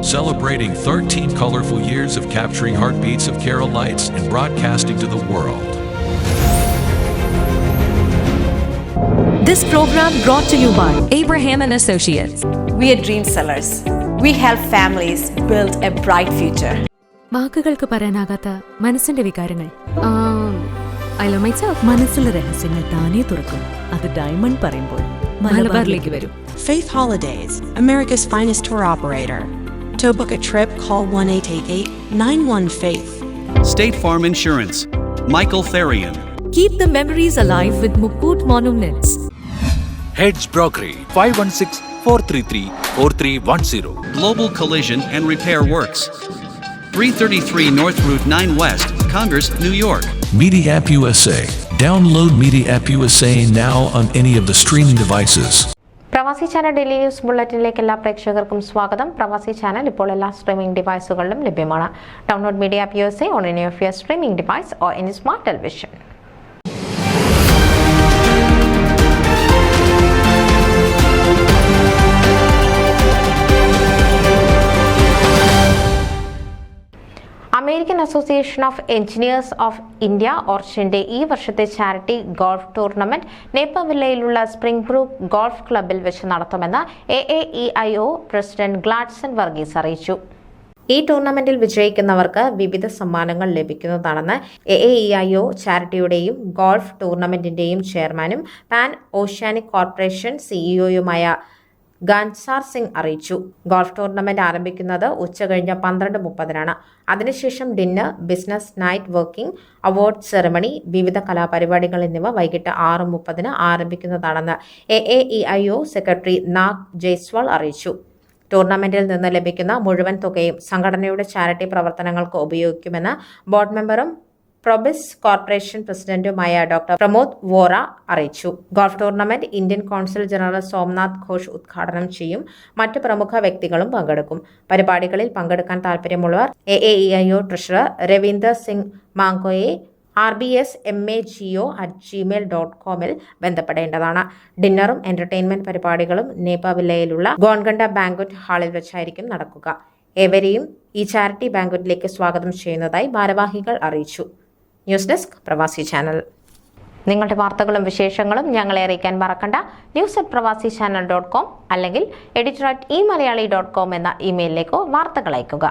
celebrating 13 colorful years of capturing heartbeats of Kerala lights and broadcasting to the world. This program brought to you by Abraham and Associates. We are dream sellers. We help families build a bright future. വാക്കുകൾക്ക് പറയാനാകാത്ത മനസ്സിന്റെ വികാരങ്ങൾ. I love myself. മനസ്സിലെ രഹസ്യങ്ങൾ താനേ തുറക്കും. അത് diamond പറയുമ്പോൾ മലബാറിലേക്ക് വരും. Faith Holidays, America's finest tour operator. To book a trip, call 1-888-91-FAITH. State Farm Insurance, Michael Therian. Keep the memories alive with Mukut Monuments. Heads Brokery 516-433-4310. Global Collision and Repair Works, 333 North Route 9 West, Congress, New York. Media App USA. Download Media App USA now on any of the streaming devices. പ്രവാസി channel daily news ബുള്ളറ്റിനിലേക്ക് എല്ലാ പ്രേക്ഷകർക്കും സ്വാഗതം. പ്രവാസി channel ഇപ്പോൾ എല്ലാ streaming ഡിവൈസുകളിലും ലഭ്യമാണ്. Download media app USA on any of your streaming device or any smart television. American Association of Engineers of India ഓർച്ചിന്റെ ഈ വർഷത്തെ ചാരിറ്റി ഗോൾഫ് ടൂർണമെന്റ് നേപ്പവില്ലയിലുള്ള സ്പ്രിംഗ് ബ്രൂക്ക് ഗോൾഫ് ക്ലബിൽ വെച്ച് നടത്തുമെന്ന് AAEIO പ്രസിഡന്റ് ഗ്ലാഡ്സൺ വർഗീസ് അറിയിച്ചു. ഈ ടൂർണമെന്റിൽ വിജയിക്കുന്നവർക്ക് വിവിധ സമ്മാനങ്ങൾ ലഭിക്കുന്നതാണെന്ന് AAEIO ചാരിറ്റിയുടെയും ഗോൾഫ് ടൂർണമെന്റിന്റെയും ചെയർമാനും പാൻ ഓഷ്യാനിക് കോർപ്പറേഷൻ സിഇഒയുമായ ഗൻസാർ സിംഗ് അറിയിച്ചു. ഗോൾഫ് ടൂർണമെന്റ് ആരംഭിക്കുന്നത് ഉച്ചകഴിഞ്ഞ് 12:30 അതിനുശേഷം dinner, business night working, award ceremony, വിവിധ കലാപരിപാടികൾ എന്നിവ വൈകിട്ട് 6:30 ആരംഭിക്കുന്നതാണെന്ന് AAEIO സെക്രട്ടറി നാഗ് ജയ്സ്വാൾ അറിയിച്ചു. ടൂർണമെന്റിൽ നിന്ന് ലഭിക്കുന്ന മുഴുവൻ തുകയും സംഘടനയുടെ ചാരിറ്റി പ്രവർത്തനങ്ങൾക്ക് ഉപയോഗിക്കുമെന്ന് ബോർഡ് മെമ്പറും പ്രൊബിസ് കോർപ്പറേഷൻ പ്രസിഡന്റുമായ ഡോക്ടർ പ്രമോദ് വോറ അറിയിച്ചു. Golf tournament Indian consul general Somnath Ghosh ഉദ്ഘാടനം ചെയ്യും. മറ്റ് പ്രമുഖ വ്യക്തികളും പങ്കെടുക്കും. പരിപാടികളിൽ പങ്കെടുക്കാൻ താൽപ്പര്യമുള്ളവർ AAEIO ട്രഷറർ രവീന്ദർ സിംഗ് മാങ്കോയെ rbsmagio@gmail.com ബന്ധപ്പെടേണ്ടതാണ്. ഡിന്നറും എന്റർടൈൻമെന്റ് പരിപാടികളും നേപ്പവില്ലയിലുള്ള ഗോൺഗണ്ട ബാങ്ക്വറ്റ് ഹാളിൽ വെച്ചായിരിക്കും നടക്കുക. ഏവരെയും ഈ ചാരിറ്റി ബാങ്ക്വറ്റിലേക്ക് സ്വാഗതം ചെയ്യുന്നതായി ഭാരവാഹികൾ അറിയിച്ചു. ന്യൂസ് ഡെസ്ക് പ്രവാസി ചാനൽ. നിങ്ങളുടെ വാർത്തകളും വിശേഷങ്ങളും ഞങ്ങളെ അറിയിക്കാൻ മറക്കണ്ട. news@pravasichannel.com അല്ലെങ്കിൽ editor@eMalayali.com എന്ന ഇമെയിലിലേക്കോ വാർത്തകൾ അയയ്ക്കുക.